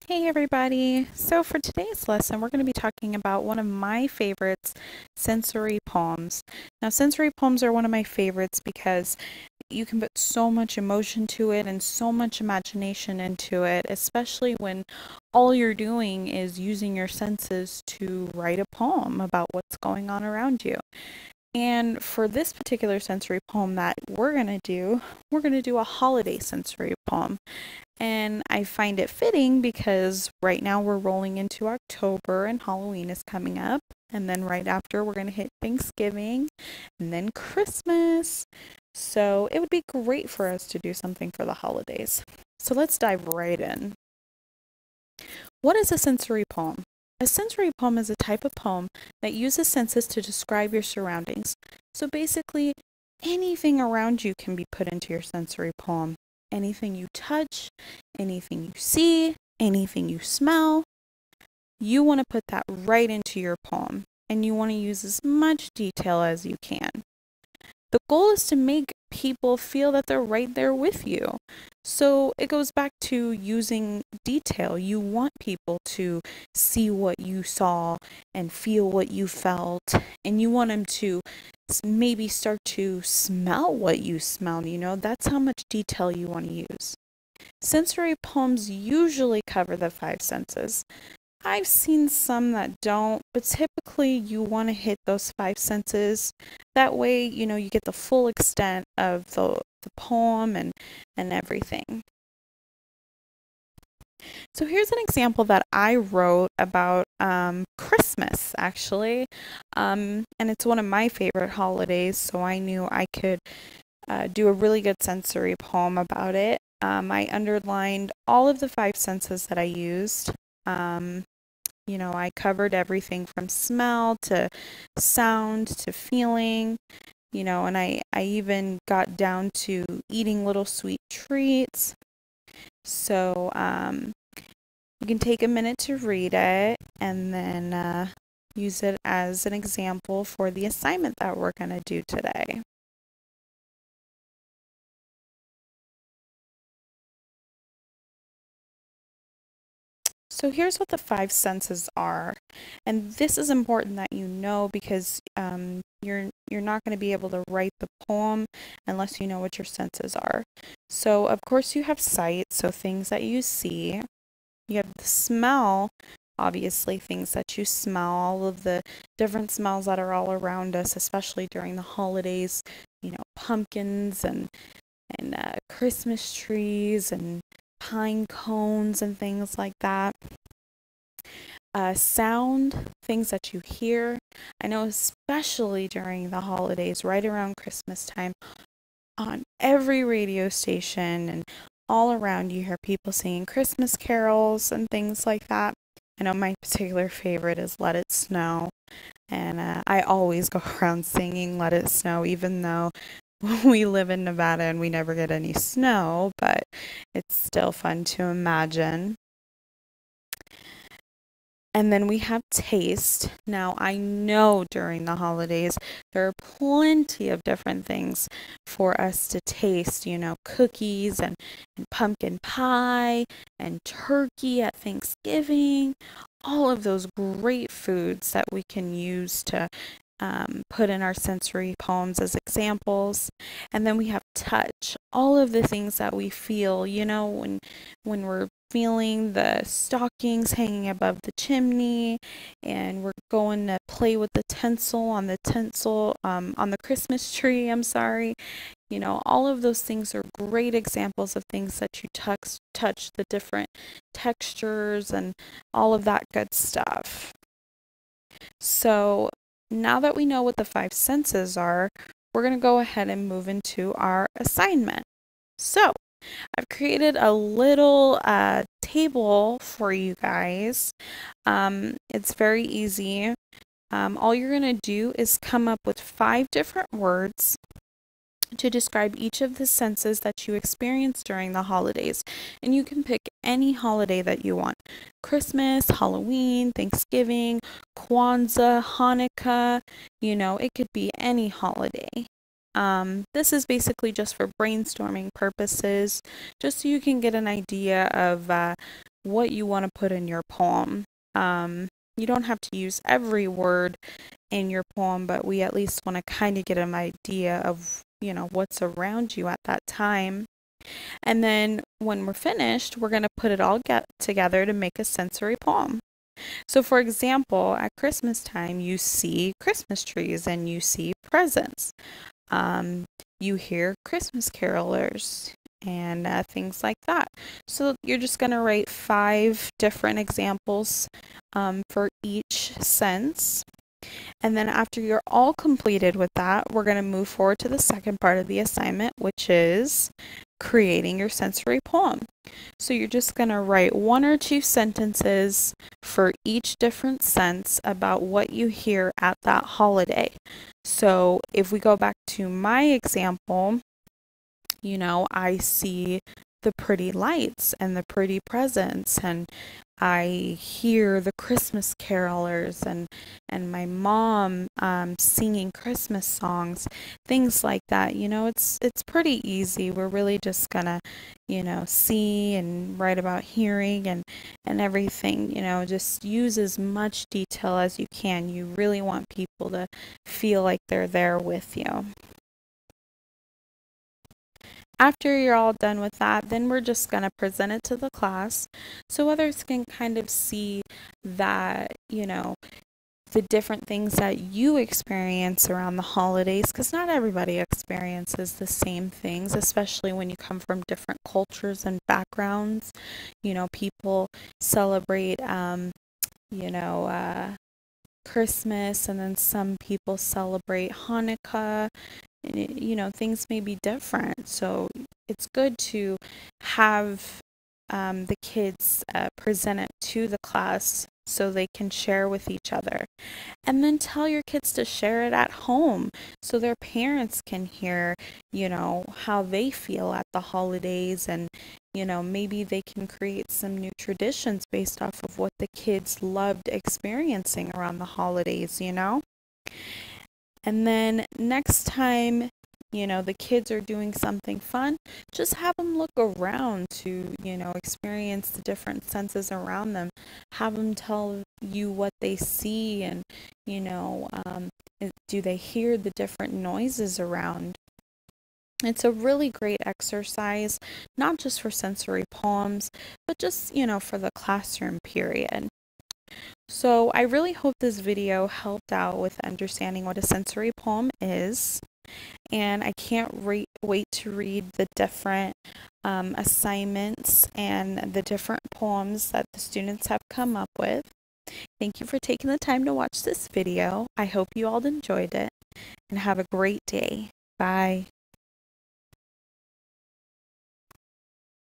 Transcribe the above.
Hey everybody! So for today's lesson, we're going to be talking about one of my favorites, sensory poems. Now, sensory poems are one of my favorites because you can put so much emotion to it and so much imagination into it, especially when all you're doing is using your senses to write a poem about what's going on around you. And for this particular sensory poem that we're going to do a holiday sensory poem. And I find it fitting because right now we're rolling into October and Halloween is coming up. And then right after, we're going to hit Thanksgiving and then Christmas. So it would be great for us to do something for the holidays. So let's dive right in. What is a sensory poem? A sensory poem is a type of poem that uses senses to describe your surroundings. So basically, anything around you can be put into your sensory poem. Anything you touch, anything you see, anything you smell, you want to put that right into your poem, and you want to use as much detail as you can. The goal is to make people feel that they're right there with you. So it goes back to using detail. You want people to see what you saw and feel what you felt, and you want them to maybe start to smell what you smell. That's how much detail you want to use. Sensory poems usually cover the five senses. I've seen some that don't, but typically you want to hit those five senses. That way, you get the full extent of the poem and everything. So here's an example that I wrote about Christmas, actually. And it's one of my favorite holidays, so I knew I could do a really good sensory poem about it. I underlined all of the five senses that I used. I covered everything from smell to sound to feeling, and I even got down to eating little sweet treats. So you can take a minute to read it and then use it as an example for the assignment that we're going to do today. So here's what the five senses are, and this is important that you know because you're not going to be able to write the poem unless you know what your senses are. So of course you have sight, so things that you see. You have the smell, obviously things that you smell, all of the different smells that are all around us, especially during the holidays. Pumpkins and Christmas trees and pine cones and things like that. Sound, things that you hear. I know especially during the holidays, right around Christmas time, on every radio station and all around you hear people singing Christmas carols and things like that. I know my particular favorite is Let It Snow, and I always go around singing Let It Snow, even though we live in Nevada and we never get any snow, but it's still fun to imagine. And then we have taste. Now, I know during the holidays there are plenty of different things for us to taste, cookies and pumpkin pie and turkey at Thanksgiving, all of those great foods that we can use to put in our sensory poems as examples. And then we have touch, all of the things that we feel, when we're feeling the stockings hanging above the chimney, and we're going to play with the tinsel on the Christmas tree, I'm sorry. All of those things are great examples of things that you touch the different textures and all of that good stuff. So now that we know what the five senses are, we're going to go ahead and move into our assignment. So I've created a little table for you guys. It's very easy. All you're going to do is come up with 5 different words to describe each of the senses that you experience during the holidays. And you can pick any holiday that you want. Christmas, Halloween, Thanksgiving, Kwanzaa, Hanukkah, it could be any holiday. This is basically just for brainstorming purposes, just so you can get an idea of what you want to put in your poem. You don't have to use every word in your poem, but we at least want to kind of get an idea of, what's around you at that time. And then when we're finished, we're going to put it all together to make a sensory poem. So for example, at Christmas time, you see Christmas trees and you see presents. You hear Christmas carolers and things like that. So you're just going to write 5 different examples for each sense. And then after you're all completed with that, we're going to move forward to the second part of the assignment, which is creating your sensory poem. So you're just going to write 1 or 2 sentences for each different sense about what you hear at that holiday. So if we go back to my example, I see the pretty lights and the pretty presents, and I hear the Christmas carolers and my mom singing Christmas songs, things like that. It's pretty easy. We're really just gonna, see and write about hearing and everything. Just use as much detail as you can. You really want people to feel like they're there with you. After you're all done with that, then we're just going to present it to the class so others can kind of see that, the different things that you experience around the holidays, because not everybody experiences the same things, especially when you come from different cultures and backgrounds. People celebrate, Christmas, and then some people celebrate Hanukkah. Things may be different. So it's good to have the kids present it to the class so they can share with each other. And then tell your kids to share it at home so their parents can hear, how they feel at the holidays, and, maybe they can create some new traditions based off of what the kids loved experiencing around the holidays. And then next time, the kids are doing something fun, just have them look around to, experience the different senses around them. Have them tell you what they see, and, do they hear the different noises around. It's a really great exercise, not just for sensory poems, but just, for the classroom period. So I really hope this video helped out with understanding what a sensory poem is, and I can't wait to read the different assignments and the different poems that the students have come up with. Thank you for taking the time to watch this video. I hope you all enjoyed it, and have a great day. Bye.